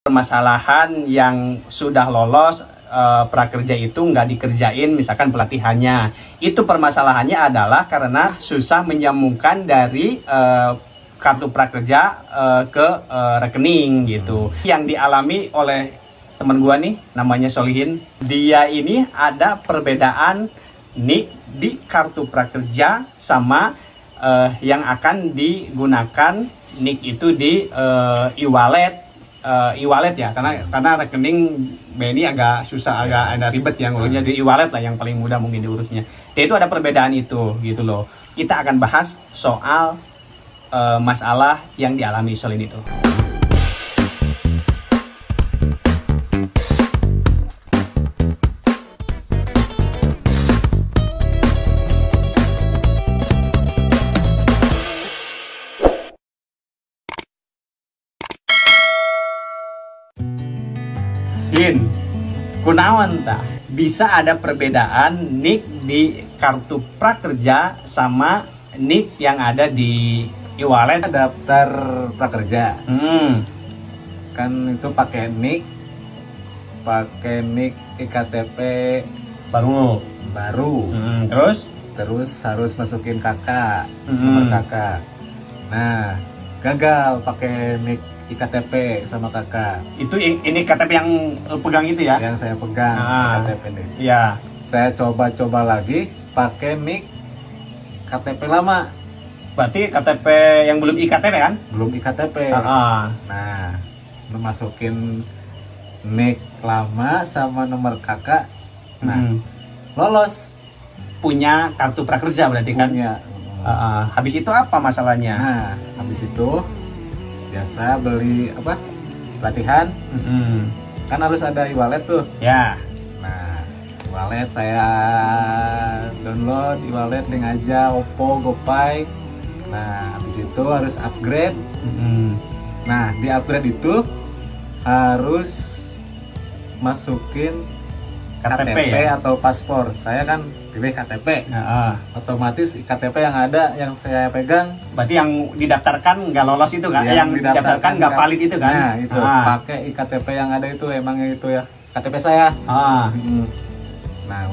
permasalahan yang sudah lolos prakerja itu nggak dikerjain misalkan pelatihannya. Itu permasalahannya adalah karena susah menyambungkan dari kartu prakerja ke rekening gitu. Yang dialami oleh teman gua nih namanya Solihin, dia ini ada perbedaan NIK di kartu prakerja sama yang akan digunakan NIK itu di e-wallet ya, karena rekening BNI agak susah, agak ada ribet ya ngurusnya. Di e-wallet lah yang paling mudah mungkin diurusnya. Dia itu ada perbedaan itu gitu loh. Kita akan bahas soal masalah yang dialami Solin itu. Kunaon tah bisa ada perbedaan NIK di kartu prakerja sama NIK yang ada di e-wallet. Daftar prakerja kan itu pakai NIK iktp baru. Terus harus masukin kakak, nomor kakak. Nah, gagal pakai NIK iktp sama kakak. Itu ini KTP yang pegang itu ya? Yang saya pegang, KTP ini. Iya. Saya coba lagi pakai NIK KTP lama. Berarti KTP yang belum iktp kan? Belum iktp. Nah, masukin NIK lama sama nomor kakak. Nah, lolos. Punya kartu prakerja berarti kan? Punya. Habis itu apa masalahnya? Nah, habis itu biasa beli pelatihan, kan harus ada e-wallet tuh ya. Nah, e-wallet saya download e-wallet link aja Oppo, GoPay. Nah, habis itu harus upgrade. Nah, di upgrade itu harus masukin KTP ya? Atau paspor. Saya kan pilih KTP. Otomatis KTP yang ada yang saya pegang. Berarti yang didaftarkan nggak lolos itu kan? Yang didaftarkan nggak valid itu kan? Nah, itu pakai KTP yang ada itu emang itu ya KTP saya. Nah,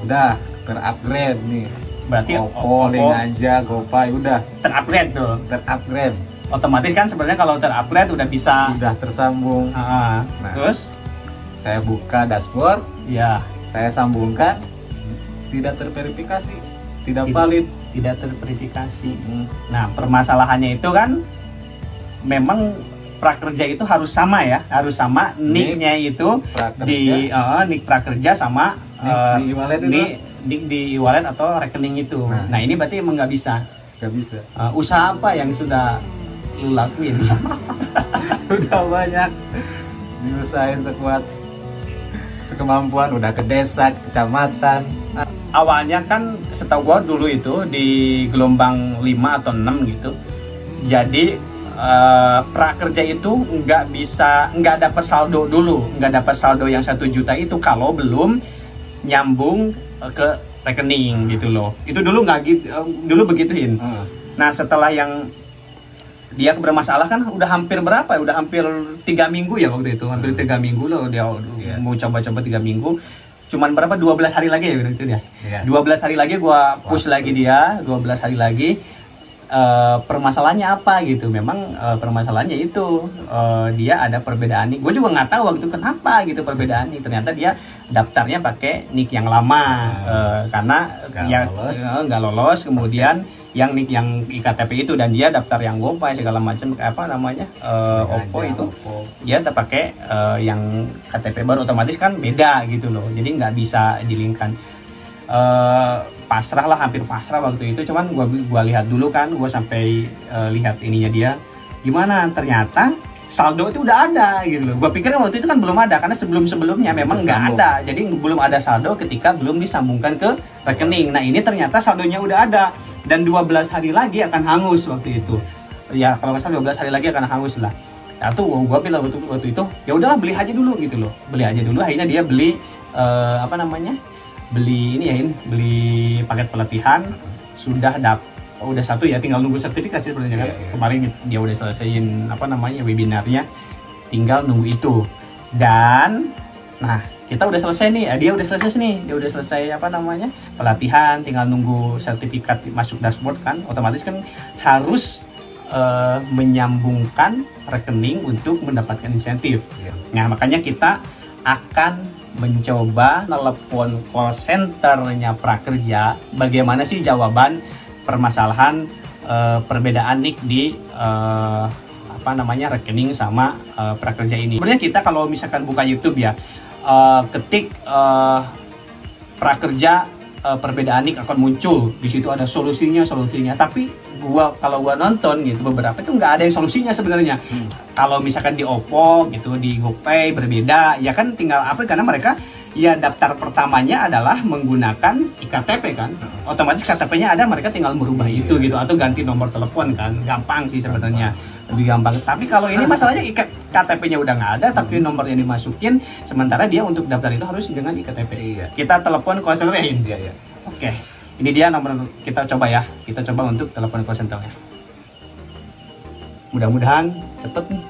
udah terupgrade nih. Berarti Oppo, link aja, GoPay udah terupgrade tuh. Terupgrade. Otomatis kan sebenarnya kalau terupgrade udah bisa. Udah tersambung. Nah, terus saya buka dashboard. Ya. Saya sambungkan. Tidak terverifikasi, tidak valid, tidak terverifikasi. Nah, permasalahannya itu kan memang prakerja itu harus sama ya, harus sama NIK-nya itu di NIK prakerja sama di e-wallet NIK di e-wallet atau rekening itu. Nah, ini berarti emang nggak bisa. Nggak bisa. Usaha apa yang sudah lu lakuin? Udah banyak diusahain sekemampuan, udah ke desa, ke kecamatan. Awalnya kan setahu gua dulu itu di gelombang 5 atau 6 gitu. Jadi prakerja itu nggak dapat saldo dulu, nggak dapat saldo yang 1 juta itu kalau belum nyambung ke rekening gitu loh. Itu dulu nggak gitu, dulu begituin. Nah, setelah yang dia bermasalah kan udah hampir berapa ya? Udah hampir 3 minggu ya waktu itu. Hampir 3 minggu loh dia mau coba-coba 3 minggu. Cuman berapa? 12 hari lagi ya gitu ya. 12 hari lagi gua push lagi dia, 12 hari lagi. Permasalahannya apa gitu? Memang permasalahannya itu dia ada perbedaan nih. Gue juga nggak tahu waktu itu kenapa gitu perbedaan nih. Ternyata dia daftarnya pakai NIK yang lama karena nggak lolos. Kemudian yang NIK yang iktp itu dan dia daftar yang GoPay segala macam Oppo itu dia terpakai yang KTP baru, otomatis kan beda gitu loh. Jadi nggak bisa dilingkan. Pasrah lah, hampir pasrah waktu itu. Cuman gua lihat dulu kan, gua sampai lihat ininya dia gimana, ternyata saldo itu udah ada gitu loh. Gua pikir waktu itu kan belum ada karena sebelumnya memang nggak ada, jadi belum ada saldo ketika belum disambungkan ke rekening. Nah, ini ternyata saldonya udah ada dan 12 hari lagi akan hangus waktu itu ya, kalau nggak salah 12 hari lagi akan hangus lah. Nah, tuh gua bilang waktu itu ya udahlah beli aja dulu gitu loh, beli aja dulu. Akhirnya dia beli beli paket pelatihan. Sudah udah 1 ya, tinggal nunggu sertifikat sih sebenarnya kan. Kemarin dia udah selesaiin webinarnya, tinggal nunggu itu. Dan nah, kita udah selesai nih, dia udah selesai apa namanya, pelatihan, tinggal nunggu sertifikat masuk dashboard kan, otomatis kan harus menyambungkan rekening untuk mendapatkan insentif. Nah, makanya kita akan mencoba telepon call centernya Prakerja, bagaimana sih jawaban permasalahan perbedaan NIK di apa namanya, rekening sama Prakerja ini. Sebenarnya kita kalau misalkan buka YouTube ya, ketik Prakerja perbedaan NIK akan muncul. Di situ ada solusinya. Tapi kalau gua nonton gitu, beberapa itu nggak ada yang solusinya sebenarnya. Kalau misalkan di Oppo gitu, di GoPay berbeda, ya kan tinggal apa, karena mereka ya daftar pertamanya adalah menggunakan iktp kan, otomatis KTP-nya ada, mereka tinggal merubah itu gitu, atau ganti nomor telepon kan, gampang sih sebenarnya, lebih gampang. Tapi kalau ini masalahnya KTP-nya udah nggak ada, tapi nomornya dimasukin, sementara dia untuk daftar itu harus dengan iktp. Kita telepon call center ya. Oke, ini dia nomor, kita coba ya, kita coba untuk telepon call center-nya. Mudah-mudahan cepet nih.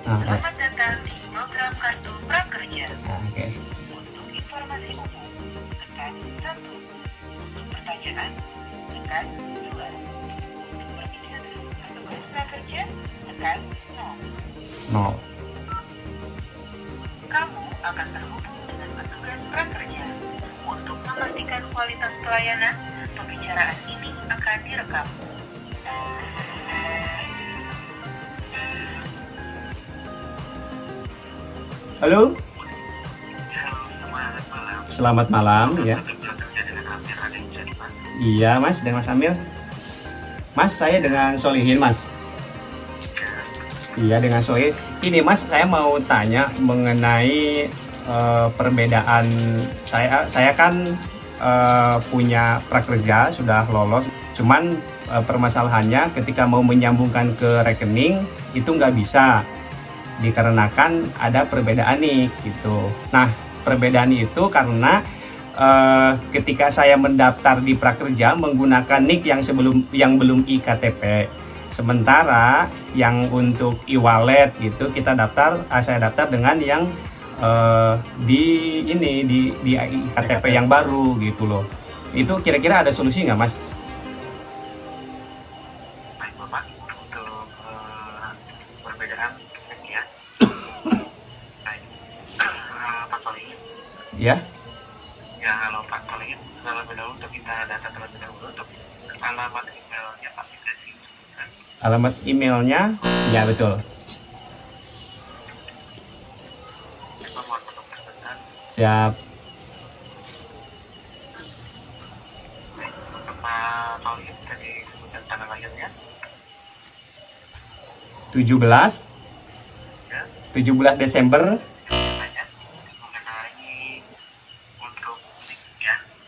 Selamat datang di program Kartu Prakerja. Oke. Untuk informasi umum, tekan 1. Untuk pertanyaan, tekan 2. Untuk berbicara petugas prakerja, tekan 0. Kamu akan terhubung dengan petugas prakerja. Untuk memastikan kualitas pelayanan, pembicaraan ini akan direkam. Halo. Selamat malam ya. Iya Mas, dengan Mas Amir. Mas, saya dengan Solihin Mas. Iya, dengan Solihin. Ini Mas, saya mau tanya mengenai perbedaan. Saya kan punya Prakerja, sudah lolos. Cuman permasalahannya ketika mau menyambungkan ke rekening itu nggak bisa, dikarenakan ada perbedaan nih gitu. Nah, perbedaan itu karena ketika saya mendaftar di Prakerja menggunakan NIK yang belum iktp, sementara yang untuk e-wallet gitu saya daftar dengan yang di iktp yang baru gitu loh. Itu kira-kira ada solusi nggak Mas? Ya. Ya, halo Pak Solihin. Terlebih dahulu untuk kita data terlebih dahulu untuk alamat emailnya Pak bisa disebutkan. Alamat emailnya, ya betul. Mohon untuk pesan. Siap. Untuk Pak Solihin tadi disebutkan tanggal lahirnya. 17 Ya. 17 Desember.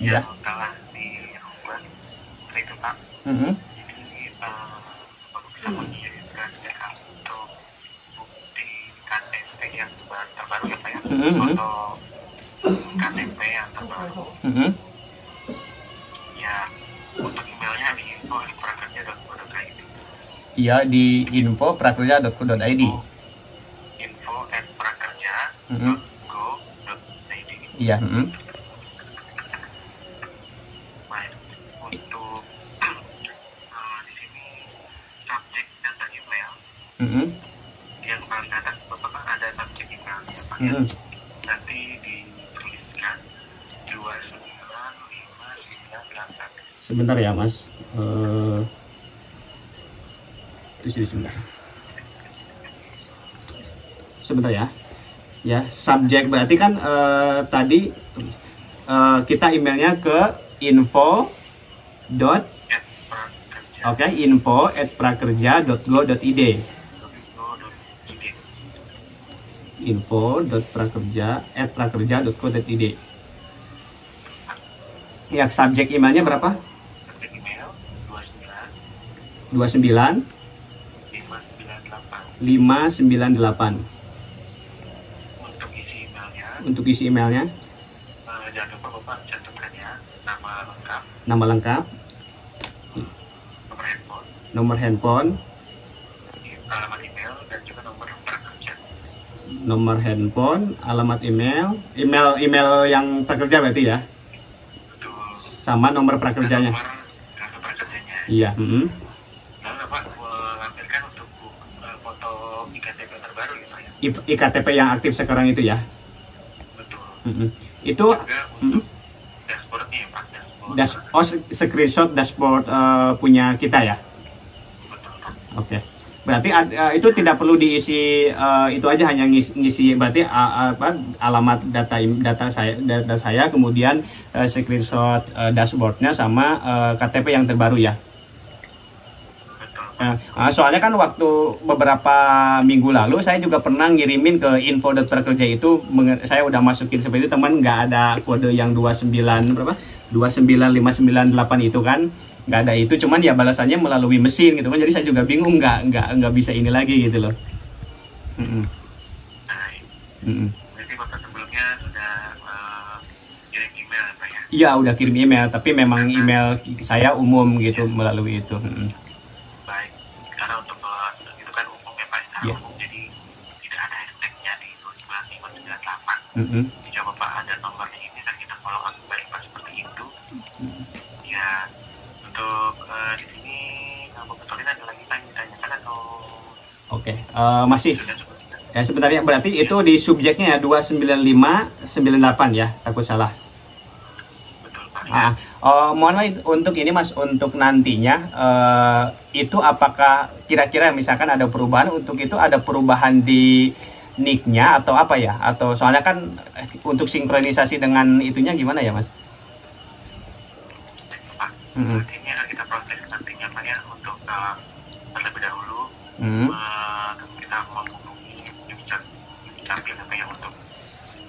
Ya, telah dirubah seperti itu Pak. Jadi baru bisa mengirimkan untuk bukti KTP yang terbaru ya Pak ya, foto KTP yang terbaru. Ya, untuk emailnya di info@prakerja.co.id. Iya, di info@prakerja.co.id. info@prakerja.co.id. Iya. Yang paling atas Bapak ada subjek emailnya Pak. Nanti dituliskan 29598. Sebentar ya Mas. Sebentar ya. Ya, subjek berarti kan tadi kita emailnya ke info@prakerja.go.id. info.prakerja@prakerja.co.id. Ya, subjek emailnya berapa? Subjek email 29 598. Untuk isi emailnya, jangan lupa Bapak cantumkan ya nama lengkap, nomor handphone, alamat email, dan juga nomor prakerja. nomor handphone, alamat email, email yang prakerja berarti ya, Betul. sama nomor prakerjanya. Nomor kartu prakerjanya. Iya. Lalu Bapak melampirkan untuk foto IKTP terbaru gitu ya. IKTP yang aktif sekarang itu ya. Betul. Itu Juga untuk dashboardnya ya Pak. Dashboard. screenshot dashboard punya kita ya. Betul Pak. Oke. Berarti itu tidak perlu diisi, itu aja hanya ngisi berarti alamat data saya kemudian screenshot dashboardnya sama KTP yang terbaru ya. Soalnya kan waktu beberapa minggu lalu saya juga pernah ngirimin ke info.prakerja itu, saya udah masukin seperti itu, teman nggak ada kode yang 29598 itu kan, nggak ada itu, cuman ya balasannya melalui mesin gitu kan, jadi saya juga bingung nggak bisa ini lagi gitu loh. Berarti Bapak sebelumnya sudah kirim email Pak ya? Iya udah kirim email, tapi memang email saya umum gitu melalui itu. Baik, karena untuk itu kan umum ya Pak, secara umum, jadi tidak ada hashtagnya di 29598. Jika Bapak ada nomornya ini kan kita follow up kembali Pak seperti itu. Ya, untuk di sini Bapak Tolin ada lagi Pak yang ditanyakan atau? Oke, masih. Sudah cukup? Ya sebenarnya berarti itu di subjeknya ya 29598 ya, takut salah. Betul Pak. Mohon maaf untuk ini Mas, untuk nantinya itu apakah kira-kira misalkan ada perubahan, untuk itu ada perubahan di nick-nya atau apa ya? Atau soalnya kan untuk sinkronisasi dengan itunya gimana ya Mas? Pak, ini akan kita proses nantinya Pak ya, untuk terlebih dahulu kita menghubungi Dukcapil Pak ya, untuk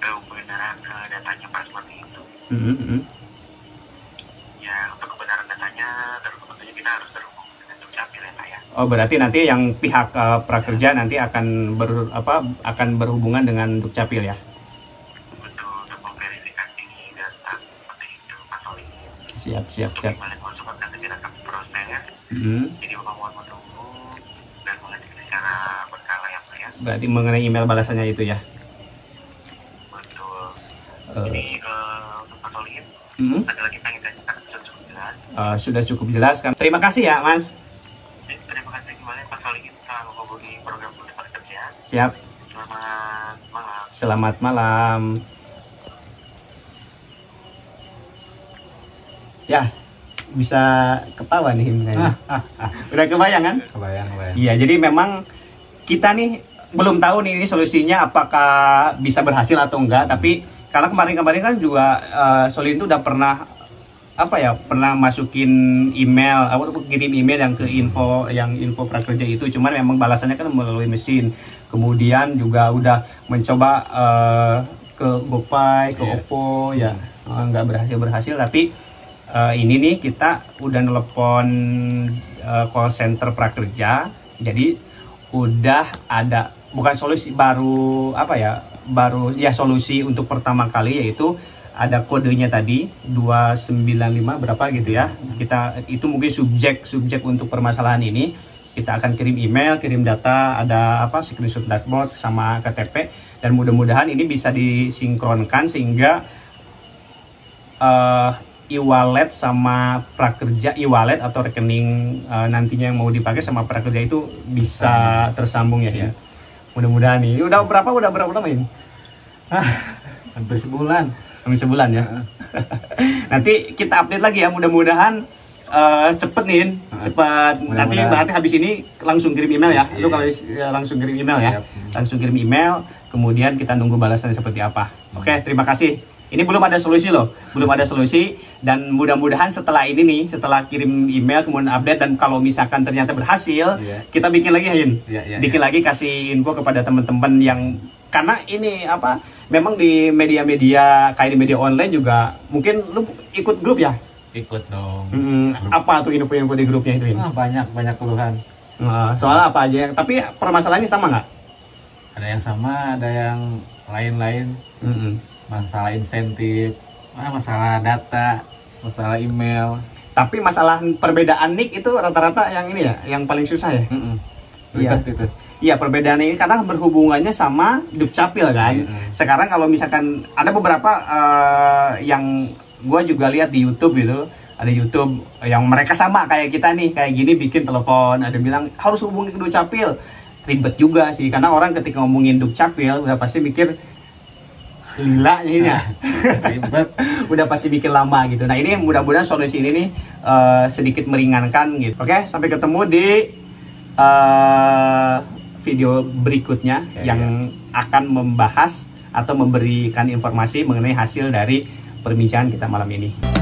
kebenaran datanya Pak seperti itu. Ya, untuk kebenaran datanya tentunya kita harus terhubung dengan Dukcapil ya Pak ya. Oh berarti nanti yang pihak prakerja nanti akan berhubungan dengan Dukcapil ya? Betul, untuk memverifikasi data seperti itu Pak Tolin. Siap. Untuk email yang masuk nanti kita akan proses. Jadi Bapak mohon menunggu dan mengecek secara berkala ya Pak ya. Berarti mengenai email balasannya itu ya? Betul. Jadi untuk Pak Tolin, ada lagi yang ditanyakan sudah cukup jelas. Sudah cukup jelas kan? Terima kasih ya Mas. Terima kasih kembali Pak Tolin telah menghubungi program Prakerja. Siap. Selamat malam. Selamat malam. Ya, bisa ketawa nih kayaknya. Udah kebayang kan? Kebayang. Iya, jadi memang kita nih belum tahu nih ini solusinya apakah bisa berhasil atau enggak, tapi karena kemarin kan juga Solin itu udah pernah pernah masukin email, kirim email yang ke info prakerja itu, cuman memang balasannya kan melalui mesin. Kemudian juga udah mencoba ke GoPay, ke Oppo ya, nggak berhasil, tapi ini nih kita udah nelpon call center prakerja, jadi udah ada bukan solusi baru solusi untuk pertama kali, yaitu ada kodenya tadi 295 berapa gitu ya. Kita itu mungkin subjek untuk permasalahan ini. Kita akan kirim email, kirim data, ada screenshot dashboard sama KTP, dan mudah-mudahan ini bisa disinkronkan sehingga e-wallet sama prakerja, e-wallet atau rekening nantinya yang mau dipakai sama prakerja itu bisa tersambung ya. Mudah-mudahan nih. Udah berapa lama ini? Hampir sebulan. Hampir sebulan ya. Nanti kita update lagi ya, mudah-mudahan cepet nih, cepat. Nanti berarti habis ini langsung kirim email ya. Lu kalau langsung kirim email ya. Langsung kirim email, kemudian kita nunggu balasannya seperti apa. Oke, terima kasih. Ini belum ada solusi loh, belum ada solusi, dan mudah-mudahan setelah ini nih, setelah kirim email kemudian update, dan kalau misalkan ternyata berhasil, kita bikin lagi bikin lagi, kasih info kepada teman-teman yang, karena ini memang di media-media kayak di media online juga mungkin lu ikut grup ya? Ikut dong. Apa tuh info-info di grupnya itu? Banyak keluhan. Soal apa aja? Tapi permasalahannya sama nggak? Ada yang sama, ada yang lain-lain. Masalah insentif, masalah data, masalah email. Tapi masalah perbedaan nick itu rata-rata yang ini ya, yang paling susah ya? Ribet itu. Iya, perbedaan ini karena berhubungannya sama Dukcapil kan. Sekarang kalau misalkan ada beberapa yang gue juga lihat di YouTube gitu, ada YouTube yang mereka sama kayak kita nih, kayak gini bikin telepon, ada bilang harus hubungi ke Dukcapil. Ribet juga sih, karena orang ketika ngomongin Dukcapil udah pasti mikir lila ini ya. Ribet. Udah pasti bikin lama gitu. Nah ini mudah-mudahan solusi ini nih sedikit meringankan gitu. Oke, sampai ketemu di video berikutnya yang akan membahas atau memberikan informasi mengenai hasil dari perbincangan kita malam ini.